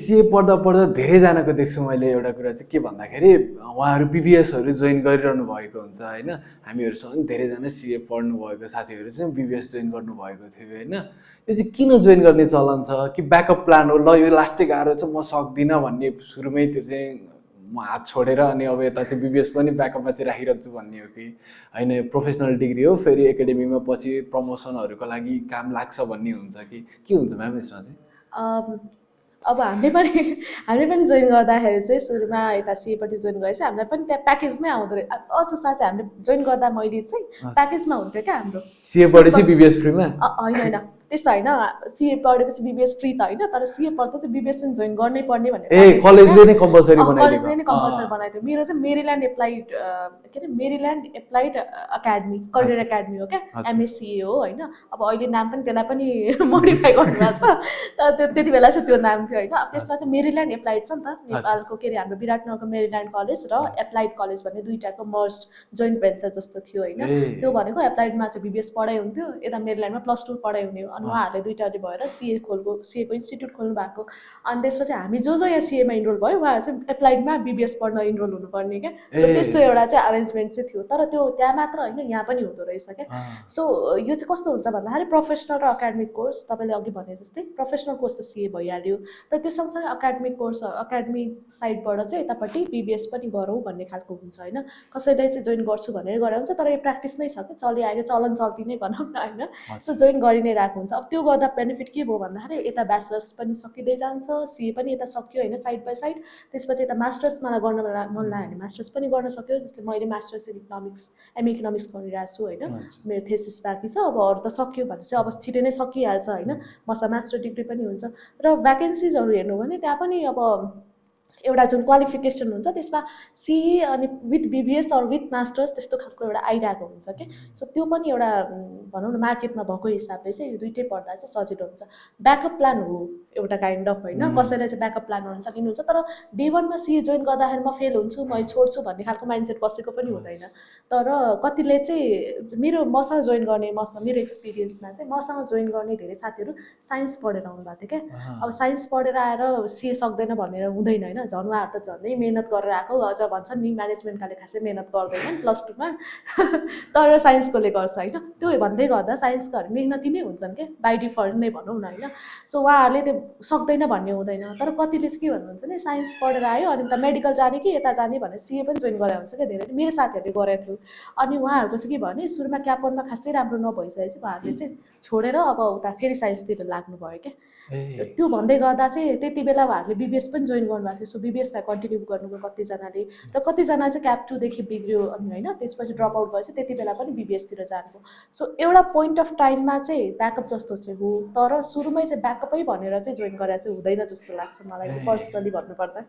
सिए पढ्दा पढ्दा धेरैजनाको देख्छु मैले एउटा कुरा चाहिँ के भन्दाखेरि उहाँहरू बिबिएसहरू जोइन गरिरहनु भएको हुन्छ होइन। हामीहरूसँग पनि धेरैजना सिए पढ्नु भएको साथीहरू चाहिँ बिबिएस जोइन गर्नुभएको थियो होइन। यो चाहिँ किन जोइन गर्ने चलन छ कि ब्याकअप प्लान हो, ल यो लास्टै गाह्रो छ म सक्दिनँ भन्ने सुरुमै त्यो चाहिँ म हात छोडेर अनि अब यता चाहिँ बिबिएस पनि ब्याकअपमा चाहिँ राखिरहन्छु भन्ने हो कि होइन, यो प्रोफेसनल डिग्री हो फेरि एकाडेमीमा पछि प्रमोसनहरूको लागि काम लाग्छ भन्ने हुन्छ कि के हुन्छ म्याम यसमा चाहिँ? अब हामीले पनि जोइन गर्दाखेरि चाहिँ सुरुमा यता सिएपट्टि जोइन गरेपछि हामीलाई पनि त्यहाँ प्याकेजमै आउँदो रहेछ। अझ साँच्चै हामीले जोइन गर्दा मैले चाहिँ प्याकेजमा हुन्थ्यो क्या हाम्रो। सिए पढेपछि बिबिएस फ्रीमा? होइन त्यस्तो होइन, सिए पढेपछि बिबिएस फ्री त होइन, तर सिए पढ्दा चाहिँ बिबिएस पनि जोइन गर्नै पर्ने भनेर कलेजले नै कम्पलसरी बनाइदियो। कलेजले नै कम्पलसरी बनाइदियो। मेरो चाहिँ मेरील्यान्ड एप्लाइड के अरे Maryland applied academy career academy हो क्या, एमएससिए हो होइन। अब अहिले नाम पनि त्यसलाई पनि मोडिफाई गर्नुभएको छ, तर त्यति बेला चाहिँ त्यो नाम थियो होइन। अब त्यसमा चाहिँ मेरील्यान्ड एप्लाइड छ नि त नेपालको, के अरे हाम्रो विराटनगरको मेरील्यान्ड कलेज र एप्लाइड कलेज भन्ने दुईटाको मर्ज जोइन्ट भेन्चर जस्तो थियो होइन। त्यो भनेको एप्लाइडमा चाहिँ बिबिएस पढाइ हुन्थ्यो, यता मेरील्यान्डमा +2 पढाइ हुने हो। अनि उहाँहरूले दुईवटाले भएर सिएको इन्स्टिट्युट खोल्नु भएको। अनि त्यसपछि हामी जो यहाँ सिएमा इनरोल भयो उहाँहरू चाहिँ एप्लाइडमा बिबिएस पढ्न इनरोल हुनुपर्ने क्या। सो त्यस्तो एउटा चाहिँ अरेन्जमेन्ट चाहिँ थियो, तर त्यो त्यहाँ मात्र होइन यहाँ पनि हुँदो रहेछ क्या। सो यो चाहिँ कस्तो हुन्छ भन्दाखेरि प्रोफेसनल र एकाडेमिक कोर्स तपाईँले अघि भने जस्तै प्रोफेसनल कोर्स त सिए भइहाल्यो, तर त्यो सँगसँगै एकाडेमिक कोर्स एकाडेमिक साइडबाट चाहिँ यतापट्टि बिबिएस पनि गरौँ भन्ने खालको हुन्छ होइन। कसैलाई चाहिँ जोइन गर्छु भनेर गरेर हुन्छ, तर यो प्र्याक्टिस नै छ क्या, चलिआएको चलन चल्ती नै भनौँ न होइन। सो जोइन गरि नै रहेको हुन्छ। अब त्यो गर्दा बेनिफिट के भयो भन्दाखेरि यता ब्याचलर्स पनि सकिँदै जान्छ, सिए पनि यता सक्यो होइन साइड बाई साइड। त्यसपछि यता मास्टर्स मलाई गर्न मन लाग्यो भने मास्टर्स पनि गर्न सक्यो। जस्तै मैले masters in economics MA economics गरिरहेको छु होइन, मेरो थेसिस बाँकी छ। अब अरू त सक्यो भने चाहिँ अब छिटै नै सकिहाल्छ होइन, मसँग मास्टर डिग्री पनि हुन्छ। र भ्याकेन्सिजहरू हेर्नु भने त्यहाँ पनि अब एउटा जुन क्वालिफिकेसन हुन्छ त्यसमा सिए अनि with BBS or with masters त्यस्तो खालको एउटा आइरहेको हुन्छ कि। सो त्यो पनि एउटा भनौँ न मार्केटमा भएको हिसाबले चाहिँ यो दुइटै पढ्दा चाहिँ सजिलो हुन्छ। ब्याकअप प्लान हो एउटा काइन्ड अफ होइन, कसैलाई चाहिँ ब्याकअप प्लान अनुसार लिनुहुन्छ। तर डे 1मा सिए जोइन गर्दाखेरि म फेल हुन्छु म छोड्छु भन्ने खालको माइन्डसेट बसेको पनि हुँदैन। तर कतिले चाहिँ मसँग जोइन गर्ने मेरो एक्सपिरियन्समा चाहिँ मसँग जोइन गर्ने धेरै साथीहरू साइन्स पढेर आउनुभएको थियो क्या। अब साइन्स पढेर आएर सिए सक्दैन भनेर हुँदैन होइन, झन् उहाँहरू त झन्डै मिहिनेत गरेर आएको। अझ भन्छन् नि म्यानेजमेन्टकाले खासै मिहिनेत गर्दैनन् +2मा तर साइन्सकोले गर्छ होइन। त्यो भन्दै गर्दा साइन्सकाहरू मिहिनेती नै हुन्छन् क्या बाई डिफल्ट नै भनौँ न होइन। सो उहाँहरूले त्यो सक्दैन भन्ने हुँदैन। तर कतिले चाहिँ के भन्नुहुन्छ भने साइन्स पढेर आयो अनि त मेडिकल जाने कि यता जाने भनेर सिए पनि जोइन गरेर हुन्छ क्या। धेरै मेरो साथीहरूले गरेको थियो। अनि उहाँहरूको चाहिँ के भने सुरुमा क्यापनमा खासै राम्रो नभइसकेपछि उहाँहरूले चाहिँ छोडेर अब उता फेरि साइन्सतिर लाग्नु भयो क्या। त्यो भन्दै गर्दा चाहिँ त्यति बेला उहाँहरूले बिबिएस पनि जोइन गर्नुभएको थियो। सो बिबिएसलाई कन्टिन्यू गर्नुभयो कतिजनाले, र कतिजना चाहिँ क्याप 2देखि बिग्रियो अनि होइन त्यसपछि ड्रप आउट भएपछि त्यति बेला पनि बिबिएसतिर जानुभयो। सो एउटा पोइन्ट अफ टाइममा चाहिँ ब्याकअप जस्तो चाहिँ हो, तर सुरुमै चाहिँ ब्याकअपै भनेर चाहिँ जोइन गरेर चाहिँ हुँदैन जस्तो लाग्छ मलाई चाहिँ पर्सनली भन्नुपर्दा।